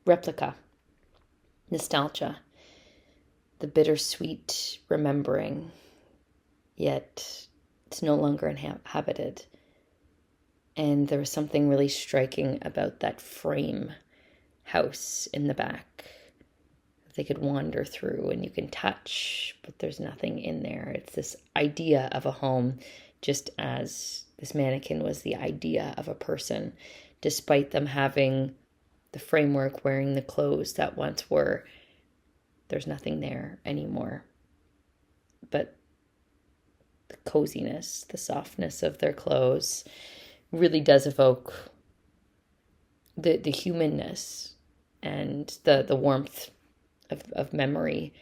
replica, nostalgia, the bittersweet remembering, yet it's no longer inhabited. And there was something really striking about that frame house in the back. They could wander through and you can touch, but there's nothing in there. It's this idea of a home, just as this mannequin was the idea of a person, despite them having the framework, wearing the clothes that once were. There's nothing there anymore. But the coziness, the softness of their clothes really does evoke the humanness and the warmth of memory.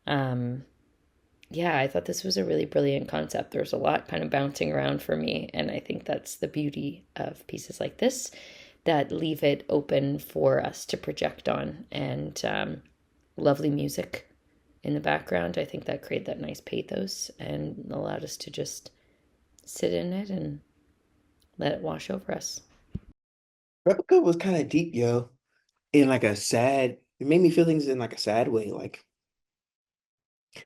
Yeah, I thought this was a really brilliant concept. There's a lot kind of bouncing around for me, and I think that's the beauty of pieces like this, that leave it open for us to project on. And lovely music in the background. I think that created that nice pathos and allowed us to just sit in it and let it wash over us. Replica was kind of deep, yo, in like a sad, it made me feel things in like a sad way, like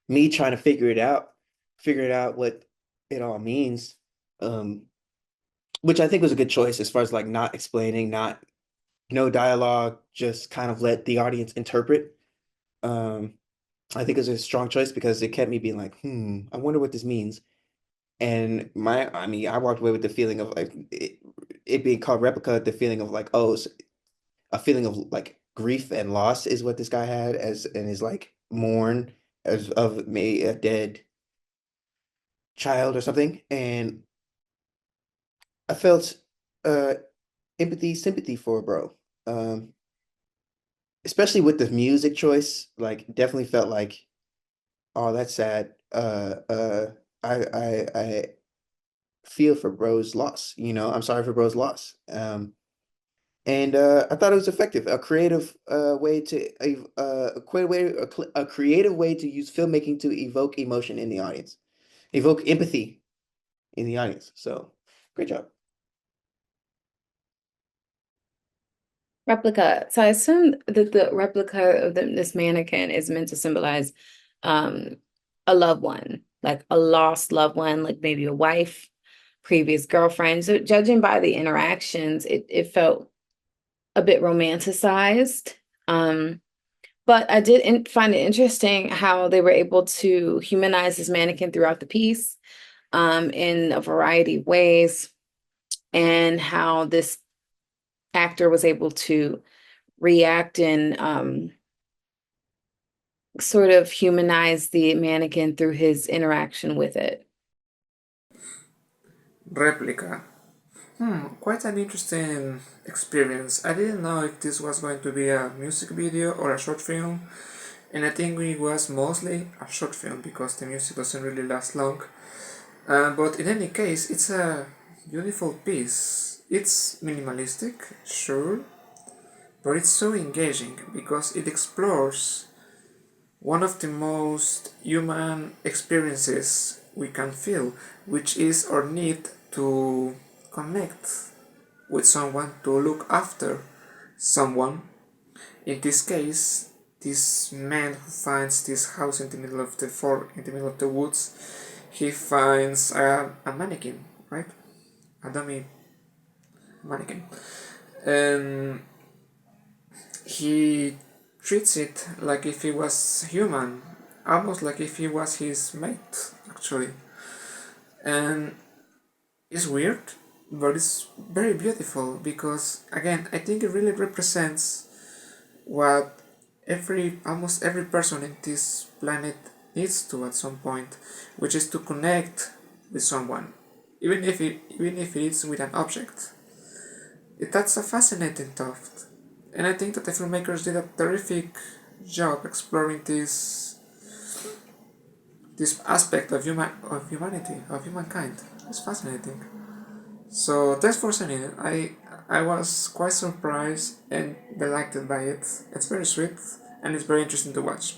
me trying to figure it out what it all means. Um, which I think was a good choice as far as like not explaining, not no dialogue, just kind of let the audience interpret. Um, I think it was a strong choice because it kept me being like, I wonder what this means. And I mean, I walked away with the feeling of like it being called replica, the feeling of like, oh, a feeling of like grief and loss is what this guy had as and is like mourn as of maybe a dead child or something. And I felt uh empathy, sympathy for bro. Um, especially with the music choice, like definitely felt like, oh, that's sad. I feel for bro's loss, I'm sorry for bro's loss. And I thought it was effective, a creative way to a creative way to use filmmaking to evoke emotion in the audience, evoke empathy in the audience. So great job. Replica. So I assume that the replica of this mannequin is meant to symbolize um a loved one, like a lost loved one, like maybe a wife, previous girlfriend. So judging by the interactions, it felt a bit romanticized. Um, but I did find it interesting how they were able to humanize this mannequin throughout the piece, in a variety of ways, and how this actor was able to react and sort of humanize the mannequin through his interaction with it. Replica. Quite an interesting experience. I didn't know if this was going to be a music video or a short film, and I think it was mostly a short film because the music doesn't really last long. But in any case, it's a beautiful piece. It's minimalistic, sure, but it's so engaging because it explores one of the most human experiences we can feel, which is our need to connect with someone, to look after someone. In this case, this man who finds this house in the middle of the in the middle of the woods, he finds a mannequin, right? A dummy mannequin. And he treats it like if he was human, almost like if he was his mate, actually. And it's weird, but it's very beautiful because, again, I think it really represents what almost every person in this planet needs to at some point, which is to connect with someone, even if it is with an object. That's a fascinating thought, and I think that the filmmakers did a terrific job exploring this aspect of humanity, of humankind. It's fascinating. So thanks for sending it. I was quite surprised and delighted by it. It's very sweet and it's very interesting to watch.